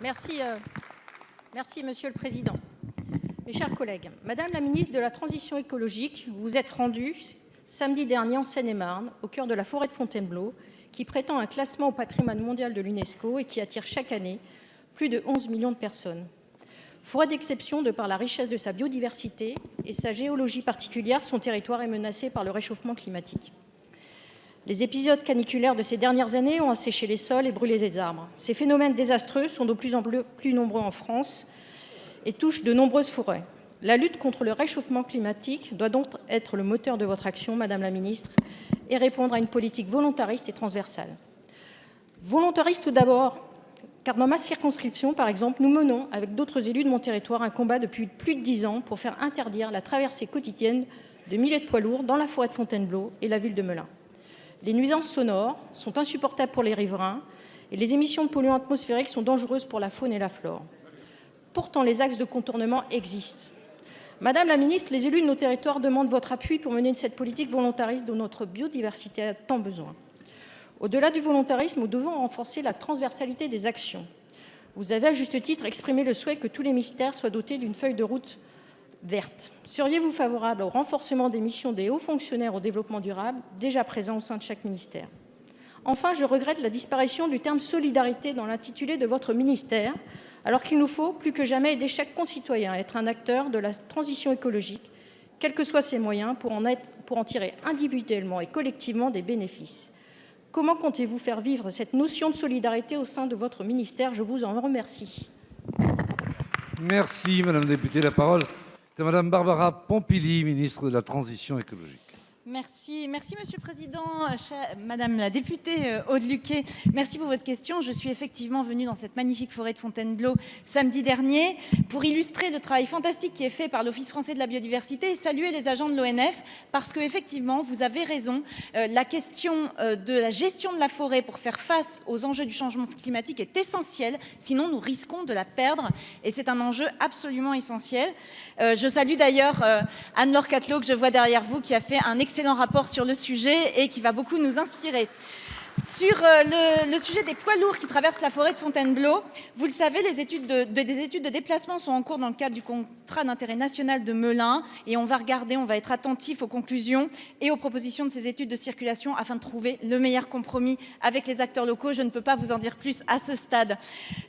Merci, merci Monsieur le Président. Mes chers collègues, Madame la ministre de la Transition écologique, vous vous êtes rendue samedi dernier en Seine-et-Marne, au cœur de la forêt de Fontainebleau, qui prétend un classement au patrimoine mondial de l'UNESCO et qui attire chaque année plus de 11 millions de personnes. Forêt d'exception de par la richesse de sa biodiversité et sa géologie particulière, son territoire est menacé par le réchauffement climatique. Les épisodes caniculaires de ces dernières années ont asséché les sols et brûlé les arbres. Ces phénomènes désastreux sont de plus en plus nombreux en France et touchent de nombreuses forêts. La lutte contre le réchauffement climatique doit donc être le moteur de votre action, Madame la Ministre, et répondre à une politique volontariste et transversale. Volontariste tout d'abord, car dans ma circonscription, par exemple, nous menons, avec d'autres élus de mon territoire, un combat depuis plus de 10 ans pour faire interdire la traversée quotidienne de milliers de poids lourds dans la forêt de Fontainebleau et la ville de Melun. Les nuisances sonores sont insupportables pour les riverains et les émissions de polluants atmosphériques sont dangereuses pour la faune et la flore. Pourtant, les axes de contournement existent. Madame la ministre, les élus de nos territoires demandent votre appui pour mener cette politique volontariste dont notre biodiversité a tant besoin. Au-delà du volontarisme, nous devons renforcer la transversalité des actions. Vous avez à juste titre exprimé le souhait que tous les ministères soient dotés d'une feuille de route verte. Seriez-vous favorable au renforcement des missions des hauts fonctionnaires au développement durable déjà présents au sein de chaque ministère? Enfin, je regrette la disparition du terme solidarité dans l'intitulé de votre ministère, alors qu'il nous faut plus que jamais aider chaque concitoyen à être un acteur de la transition écologique, quels que soient ses moyens, pour en tirer individuellement et collectivement des bénéfices. Comment comptez-vous faire vivre cette notion de solidarité au sein de votre ministère? Je vous en remercie. Merci, Madame la députée. La parole est à Madame Barbara Pompili, ministre de la Transition écologique. Merci, Monsieur le Président, Madame la députée Aude Luquet. Merci pour votre question. Je suis effectivement venue dans cette magnifique forêt de Fontainebleau samedi dernier pour illustrer le travail fantastique qui est fait par l'Office français de la biodiversité et saluer les agents de l'ONF parce que effectivement, vous avez raison, la question de la gestion de la forêt pour faire face aux enjeux du changement climatique est essentielle, sinon nous risquons de la perdre et c'est un enjeu absolument essentiel. Je salue d'ailleurs Anne-Laure Catelot que je vois derrière vous qui a fait un excellent rapport sur le sujet et qui va beaucoup nous inspirer. Sur le sujet des poids lourds qui traversent la forêt de Fontainebleau, vous le savez, des études de déplacement sont en cours dans le cadre du contrat d'intérêt national de Melun et on va être attentif aux conclusions et aux propositions de ces études de circulation afin de trouver le meilleur compromis avec les acteurs locaux. Je ne peux pas vous en dire plus à ce stade.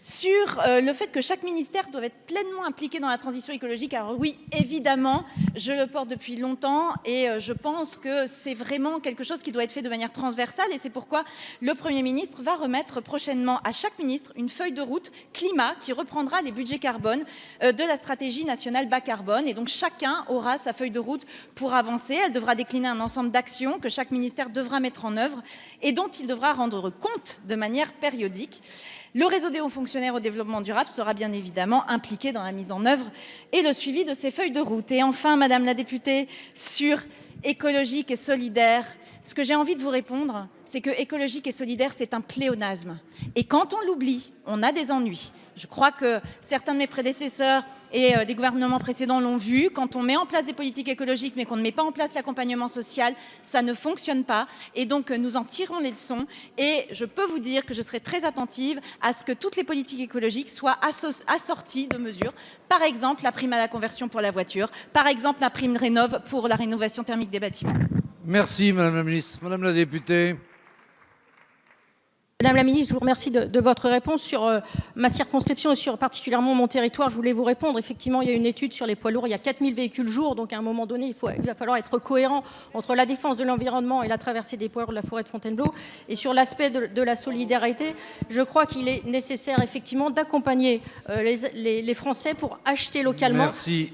Sur le fait que chaque ministère doit être pleinement impliqué dans la transition écologique, alors oui, évidemment, je le porte depuis longtemps et je pense que c'est vraiment quelque chose qui doit être fait de manière transversale et c'est pourquoi le Premier ministre va remettre prochainement à chaque ministre une feuille de route climat qui reprendra les budgets carbone de la stratégie nationale bas carbone. Et donc chacun aura sa feuille de route pour avancer. Elle devra décliner un ensemble d'actions que chaque ministère devra mettre en œuvre et dont il devra rendre compte de manière périodique. Le réseau des hauts fonctionnaires au développement durable sera bien évidemment impliqué dans la mise en œuvre et le suivi de ces feuilles de route. Et enfin, Madame la députée, sur écologique et solidaire, ce que j'ai envie de vous répondre, c'est que écologique et solidaire, c'est un pléonasme. Et quand on l'oublie, on a des ennuis. Je crois que certains de mes prédécesseurs et des gouvernements précédents l'ont vu. Quand on met en place des politiques écologiques, mais qu'on ne met pas en place l'accompagnement social, ça ne fonctionne pas. Et donc, nous en tirons les leçons. Et je peux vous dire que je serai très attentive à ce que toutes les politiques écologiques soient assorties de mesures. Par exemple, la prime à la conversion pour la voiture. Par exemple, la prime Rénov' pour la rénovation thermique des bâtiments. Merci, Madame la ministre. Madame la députée. Madame la ministre, je vous remercie de votre réponse sur ma circonscription et sur particulièrement mon territoire. Je voulais vous répondre. Effectivement, il y a une étude sur les poids lourds. Il y a 4000 véhicules jour. Donc, à un moment donné, il va falloir être cohérent entre la défense de l'environnement et la traversée des poids lourds de la forêt de Fontainebleau. Et sur l'aspect de la solidarité, je crois qu'il est nécessaire, effectivement, d'accompagner les Français pour acheter localement. Merci.